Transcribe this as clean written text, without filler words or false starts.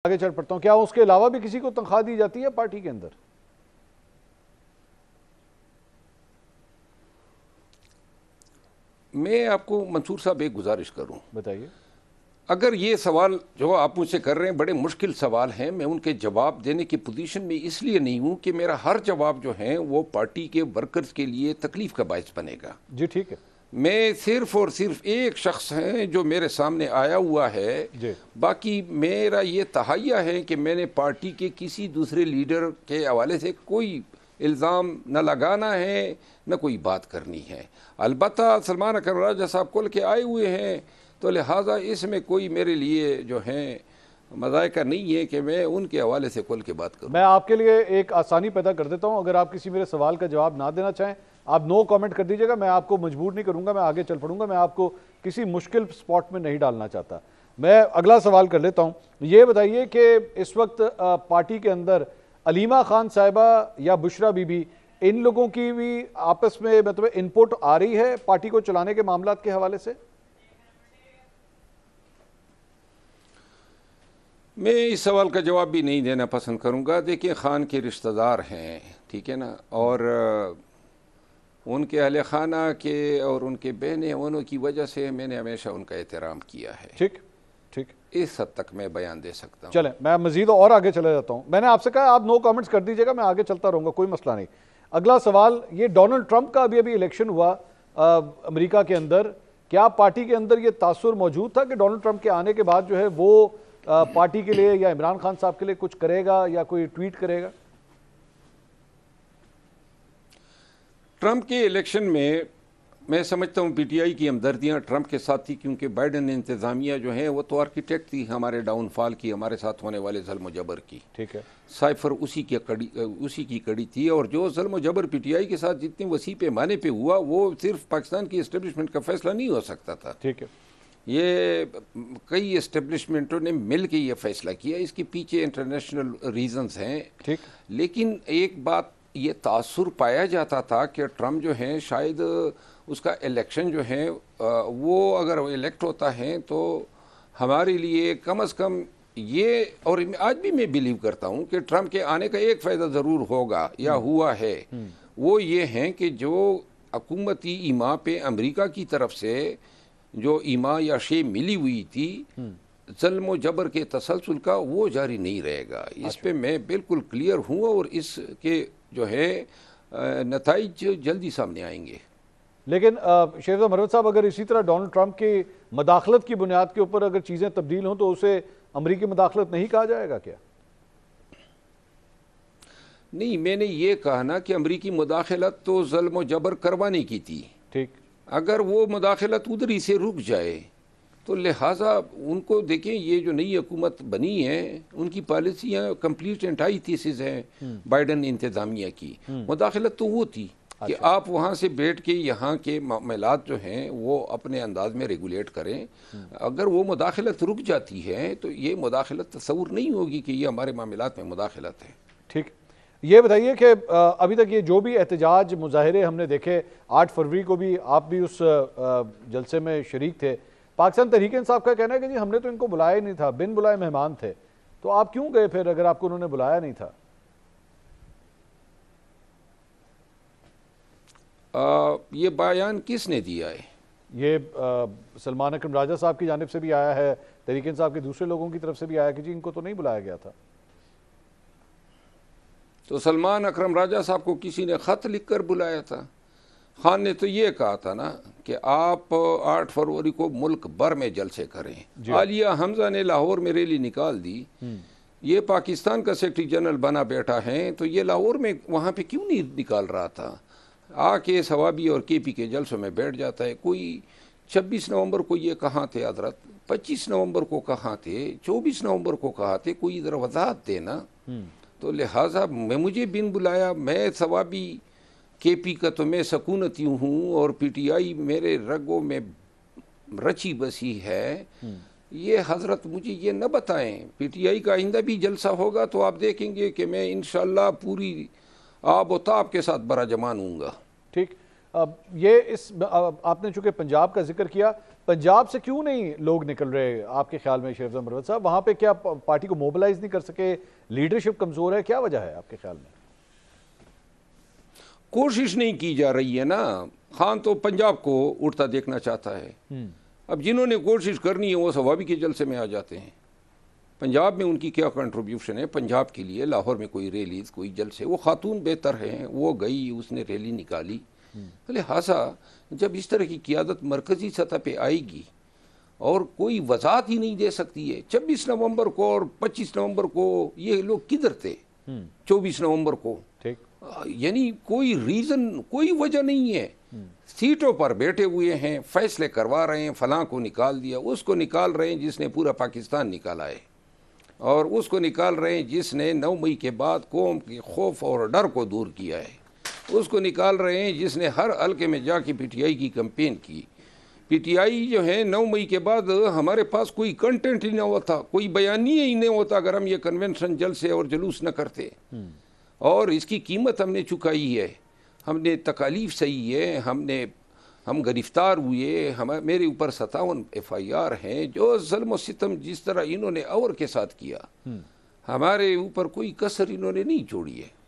आगे चल पड़ता हूँ। क्या उसके अलावा भी किसी को तनख्वाह दी जाती है पार्टी के अंदर? मैं आपको मंसूर साहब एक गुजारिश करूं, बताइए। अगर ये सवाल जो आप मुझसे कर रहे हैं बड़े मुश्किल सवाल हैं, मैं उनके जवाब देने की पोजीशन में इसलिए नहीं हूं कि मेरा हर जवाब जो है वो पार्टी के वर्कर्स के लिए तकलीफ का बायस बनेगा। जी ठीक है। मैं सिर्फ और सिर्फ एक शख्स है जो मेरे सामने आया हुआ है, बाकी मेरा ये तहाइया है कि मैंने पार्टी के किसी दूसरे लीडर के हवाले से कोई इल्ज़ाम न लगाना है न कोई बात करनी है। अलबत्ता सलमान अकरम राजा साहब खुल के आए हुए हैं, तो लिहाजा इसमें कोई मेरे लिए जो है मज़ायका नहीं है कि मैं उनके हवाले से खुल के बात करूँ। मैं आपके लिए एक आसानी पैदा कर देता हूँ, अगर आप किसी मेरे सवाल का जवाब ना देना चाहें आप नो कमेंट कर दीजिएगा, मैं आपको मजबूर नहीं करूंगा, मैं आगे चल पड़ूंगा, मैं आपको किसी मुश्किल स्पॉट में नहीं डालना चाहता। मैं अगला सवाल कर लेता हूँ। ये बताइए कि इस वक्त पार्टी के अंदर अलीमा खान साहिबा या बुशरा बीबी, इन लोगों की भी आपस में मतलब इनपुट आ रही है पार्टी को चलाने के मामला के हवाले से? मैं इस सवाल का जवाब भी नहीं देना पसंद करूंगा। देखिए, खान के रिश्तेदार हैं, ठीक है ना, और उनके अहले खाना के और उनके बहनें होने की वजह से मैंने हमेशा उनका एहतराम किया है। ठीक ठीक, इस हद तक मैं बयान दे सकता हूँ। चलें, मैं मजीद और आगे चले जाता हूँ। मैंने आपसे कहा आप नो कमेंट्स कर दीजिएगा, मैं आगे चलता रहूँगा, कोई मसला नहीं। अगला सवाल, ये डोनाल्ड ट्रंप का अभी इलेक्शन हुआ अमेरिका के अंदर, क्या पार्टी के अंदर ये तासुर मौजूद था कि डोनाल्ड ट्रंप के आने के बाद जो है वो पार्टी के लिए या इमरान खान साहब के लिए कुछ करेगा या कोई ट्वीट करेगा? ट्रंप के इलेक्शन में मैं समझता हूँ पीटीआई की हमदर्दियाँ ट्रंप के साथ थी, क्योंकि बाइडन इंतज़ामिया जो है वो तो आर्किटेक्ट थी हमारे डाउनफॉल की, हमारे साथ होने वाले ज़ुल्म जबर की। ठीक है, साइफर उसी की कड़ी थी, और जो ज़ुल्म जबर पीटीआई के साथ जितने वसी पैमाने पे हुआ वो सिर्फ पाकिस्तान की इस्टेब्लिशमेंट का फैसला नहीं हो सकता था। ठीक है, ये कई इस्टेब्लिशमेंटों ने मिल के ये फैसला किया, इसके पीछे इंटरनेशनल रीजंस हैं। ठीक, लेकिन एक बात ये तासुर पाया जाता था कि ट्रंप जो है शायद उसका इलेक्शन जो है वो अगर इलेक्ट होता है तो हमारे लिए कम से कम ये, और आज भी मैं बिलीव करता हूँ कि ट्रंप के आने का एक फ़ायदा ज़रूर होगा या हुआ है, वो ये है कि जो हुकूमती ईमा पे अमेरिका की तरफ से जो ईमा या शे मिली हुई थी ज़ुल्म जबर के तसलसल का, वो जारी नहीं रहेगा। इस पे मैं बिल्कुल क्लियर हूँ, और इसके जो है नताइज जल्दी सामने आएंगे। लेकिन शेरज़ा मरवत साहब, अगर इसी तरह डोनाल्ड ट्रंप की मदाखलत की बुनियाद के ऊपर अगर चीज़ें तब्दील हों तो उसे अमरीकी मदाखलत नहीं कहा जाएगा क्या? नहीं, मैंने ये कहा ना कि अमरीकी मुदाखलत तो ज़ुल्म जबर करवाने की थी। ठीक, अगर वो मुदाखलत उधर ही से रुक जाए तो लिहाजा उनको देखें, ये जो नई हुकूमत बनी है उनकी पॉलिसियाँ कंप्लीट एंटाईथीसिस हैं बाइडन इंतज़ामिया की। मुदाखलत तो वो थी कि आप वहाँ से बैठ के यहाँ के मामलात जो हैं वो अपने अंदाज में रेगुलेट करें। अगर वो मुदाखलत रुक जाती है तो ये मुदाखलत तस्वुर नहीं होगी कि ये हमारे मामलात में मुदाखलत है। ठीक, ये बताइए कि अभी तक ये जो भी एहतजाज मुजाहरे हमने देखे, 8 फरवरी को भी आप भी उस जलसे में शरीक थे, पाकिस्तान तहरीक इंसाफ का कहना है कि जी हमने तो इनको बुलाया ही नहीं था, बिन बुलाए मेहमान थे, तो आप क्यों गए फिर अगर आपको उन्होंने बुलाया नहीं था? ये बयान किसने दिया है? ये सलमान अकरम राजा साहब की जानिब से भी आया है, तहरीक इंसाफ के दूसरे लोगों की तरफ से भी आया कि जी इनको तो नहीं बुलाया गया था। तो सलमान अकरम राजा साहब को किसी ने ख़त लिख कर बुलाया था। खान ने तो ये कहा था ना कि आप 8 फरवरी को मुल्क भर में जलसे करें। आलिया हमजा ने लाहौर में रैली निकाल दी, ये पाकिस्तान का सेक्रेटरी जनरल बना बैठा है, तो ये लाहौर में वहाँ पे क्यों नहीं निकाल रहा था? आके सवाबी और केपी के जलसों में बैठ जाता है। कोई 26 नवंबर को ये कहाँ थे हजरत, 25 नवंबर को कहाँ थे, 24 नवंबर को कहाँ थे, कोई इधर वजाहत देना। तो लिहाजा मुझे बिन बुलाया, मैं सवाबी केपी का तो मैं सकूनती हूँ और पीटीआई मेरे रगों में रची बसी है। ये हजरत मुझे ये न बताएं, पीटीआई का आइंदा भी जलसा होगा तो आप देखेंगे कि मैं इंशाल्लाह पूरी आब और ताब के साथ बरा जमान हूँगा। ठीक, अब ये इस आपने चूंकि पंजाब का जिक्र किया, पंजाब से क्यों नहीं लोग निकल रहे आपके ख्याल में शेर मरवत साहब? वहां पे क्या पार्टी को मोबिलाइज नहीं कर सके, लीडरशिप कमजोर है, क्या वजह है आपके ख्याल में? कोशिश नहीं की जा रही है ना। खान तो पंजाब को उठता देखना चाहता है। अब जिन्होंने कोशिश करनी है वो सवाबी के जलसे में आ जाते हैं। पंजाब में उनकी क्या कंट्रीब्यूशन है पंजाब के लिए? लाहौर में कोई रैलीज, कोई जलसे, वो खातून बेहतर हैं, वो गई, उसने रैली निकाली। लिहाजा जब इस तरह की क़ियादत मरकज़ी सतह पे आएगी और कोई वजाहत ही नहीं दे सकती है, 26 नवंबर को और 25 नवंबर को ये लोग किधर थे? 24 नवंबर को, यानी कोई रीज़न, कोई वजह नहीं है। सीटों पर बैठे हुए हैं, फैसले करवा रहे हैं, फलां को निकाल दिया, उसको निकाल रहे हैं जिसने पूरा पाकिस्तान निकाला है, और उसको निकाल रहे हैं जिसने 9 मई के बाद कौम के खौफ और डर को दूर किया है, उसको निकाल रहे हैं जिसने हर हल्के में जाके पीटीआई की कैंपेन की। पीटीआई जो है 9 मई के बाद हमारे पास कोई कंटेंट ही ना होता, कोई बयानिया ही नहीं होता अगर हम ये कन्वेंशन जलसे और जुलूस न करते। और इसकी कीमत हमने चुकाई है, हमने तकालीफ सही है, हम गिरफ्तार हुए, मेरे ऊपर 57 FIR हैं। जो ज़ुल्म और सितम जिस तरह इन्होंने और के साथ किया, हमारे ऊपर कोई कसर इन्होंने नहीं छोड़ी है।